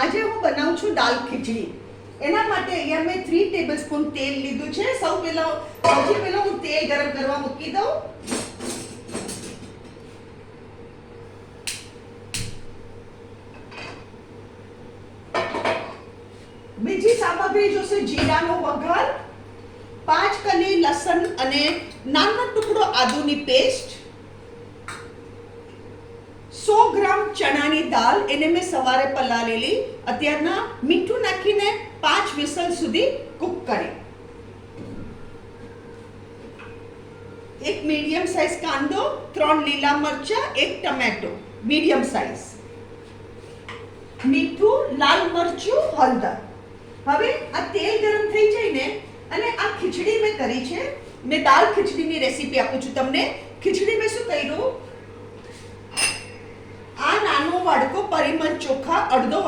આજે હું બનાવું છું દાલ ખીચડી. એના માટે અહીંયા મેં 3 ટેબલસ્પૂન તેલ લીધું છે. સૌથી પહેલા હું તેલ ગરમ કરવા મૂકી દઉં. બીજી સામગ્રી જોશે જીરાનો વઘાર, 5 કલી લસણ અને નાનો ટુકડો આદુની પેસ્ટ, 100 ગ્રામ ચણાની દાળ, એને મેં સવારે પલાળેલી, અત્યારના મીઠું નાખીને 5 વિસલ સુધી કૂક કરી, એક મીડિયમ સાઇઝ કાંદો, 3 લીલા મરચા, 1 ટમેટો મીડિયમ સાઇઝ, મીઠું, લાલ મરચું, હળદર. હવે આ તેલ ગરમ થઈ જાય ને, અને આ ખીચડી મેં કરી છે. મેં દાળ ખીચડીની રેસીપી આપું છું તમને. ખીચડી મેં શું કર્યું, આ નાનો વાડકો પરિમલ ચોખા, અડધો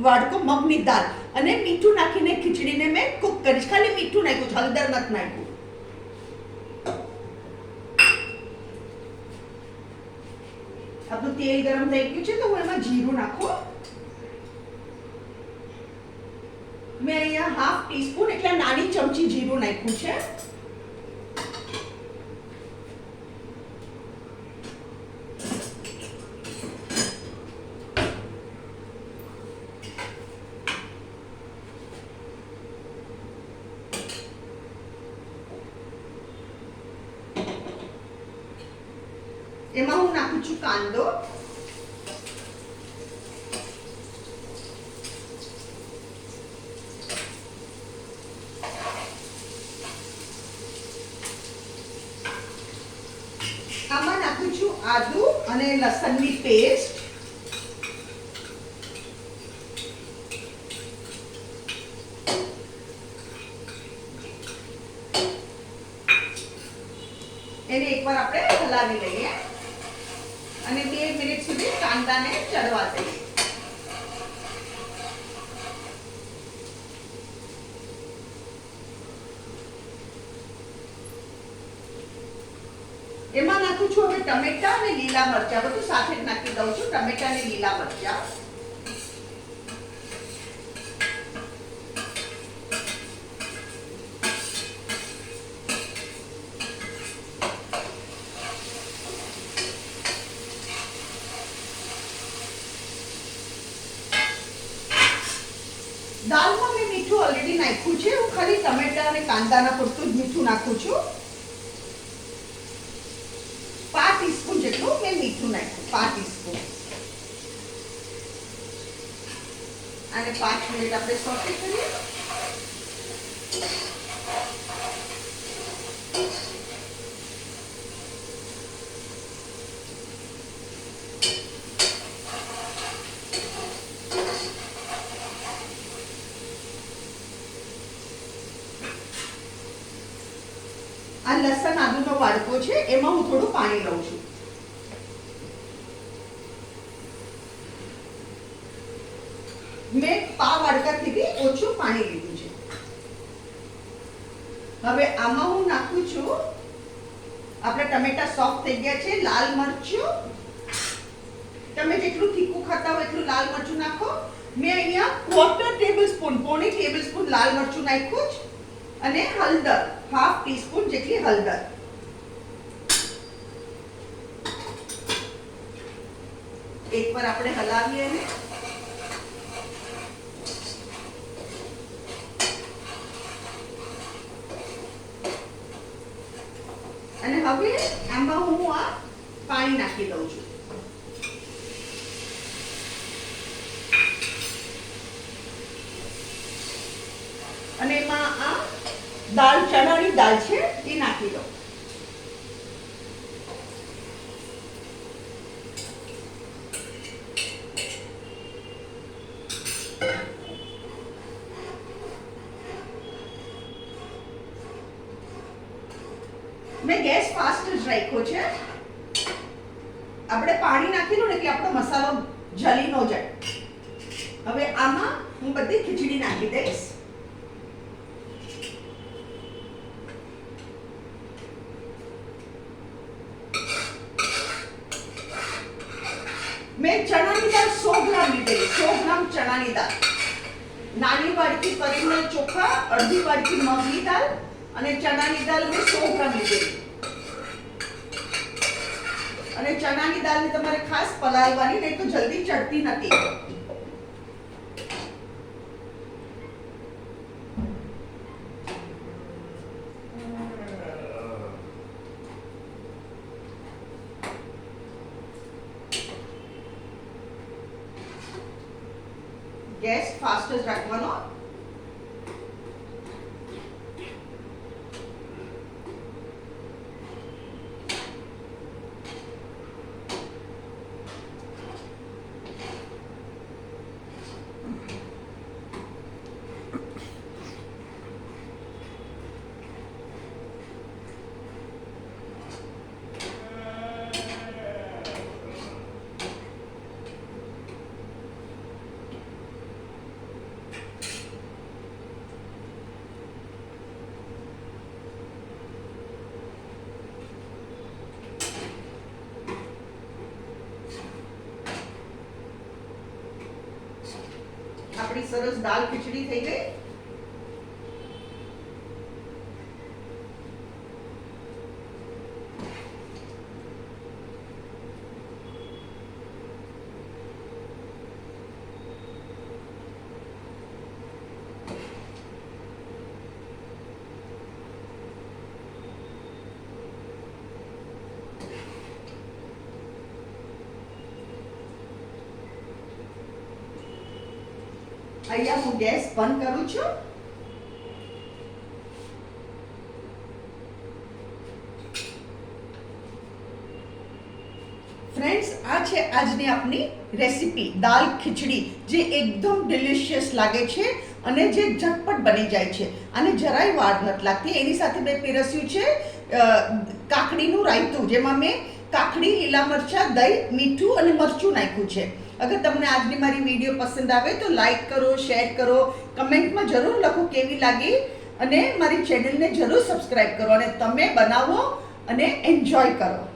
વાડકો મગની દાળ અને મીઠું નાખીને ખીચડીને મેં કૂક કરી. ખાલી મીઠું નાખ્યું છે, હળદર નથી નાખ્યું. આપણું તેલ ગરમ થઈ ગયું છે તો હું એમાં જીરું નાખું. મેં અહીંયા હાફ ટીસ્પૂન એટલે નાની ચમચી જીરું નાખ્યું છે. એમાં હું નાખું છું કાંદો, આમાં નાખું છું આદુ અને લસણની પેસ્ટ, એને એકવાર આપણે હલાવી લઈએ અને 2 મિનિટ સુધી કાંદાને ચડવા દઈએ. એમાં નાખું છું હવે ટમેટા અને લીલા મરચા, બધું સાથે જ નાખી દઉં છું, ટમેટા અને લીલા મરચા. દાળમાં મેં મીઠું ઓલરેડી નાખ્યું છે. હું ખાલી ટમેટા અને કાંદાના પૂરતું જ મીઠું નાખું છું. 5 ટીસ્પૂન જેટલું મેં મીઠું નાખ્યું, 5 ટીસ્પૂન. અને 5 મિનિટ આપણે સોટે કરીએ. આ લસણ આદુનો વાડકો છે, એમાં હું થોડું પાણી લઉં છું. મેં પા વાડકાથી બી ઓછું પાણી લીધું છે. હવે આમાં હું નાખું છું, આપણા ટમેટા સોફ્ટ થઈ ગયા છે, લાલ મરચું. તમે જેટલું તીખું ખાતા હોય એટલું લાલ મરચું નાખો. મેં અહીંયા 1/4 ટેબલસ્પૂન, પોણી ટેબલસ્પૂન લાલ મરચું નાખ્યું છે. અને હળદર, હાફ ટીસ્પૂન જેટલી હળદર. એકવાર આપણે હલાવીએ ને અને હવે આમાં હું આ પાણી નાખી દઉં છું. અને એમાં આ દાળ, ચણાની દાળ છે એ નાખી દો. મેં ગેસ ફાસ્ટ જ રાખ્યો છે. આપણે પાણી નાખીશું ને એટલે આપણો મસાલો જલી ન જાય. હવે આમાં હું બધી ખીચડી નાખી દઈશ. મેં ચણાની દાળ 100 ગ્રામ લીધેલી, 100 ગ્રામ ચણાની દાળ. નાની વાડકી પરિમલ ચોખા, અડધી વાડકી મગની દાળ અને ચણાની દાળ મેં 100 ગ્રામ લીધેલી. અને ચણાની દાળને તમારે ખાસ પલાળવાની, નહીં તો જલ્દી ચડતી નથી. ગેસ ફાસ્ટ જ રાખવાનો. આપણી સરસ દાળ ખીચડી થઈ ગઈ. અહીંયા હું ગેસ બંધ કરું છું. ફ્રેન્ડ્સ, આ છે આજની આપણી રેસીપી દાળ ખીચડી, જે એકદમ ડિલિશિયસ લાગે છે અને જે ઝટપટ બની જાય છે. અને જરાય વાર નથી લાગતી. એની સાથે મેં પીરસ્યું છે કાકડીનું રાયતું, જેમાં મેં કાકડી, લીલા મરચાં, દહીં, મીઠું અને મરચું નાખ્યું છે. અગર તમને આજની મારી વિડીયો પસંદ આવે તો લાઈક કરો, શેર કરો, કમેન્ટમાં જરૂર લખો કેવી લાગી, અને મારી ચેનલને જરૂર સબસ્ક્રાઈબ કરો, અને તમે બનાવો અને એન્જોય કરો.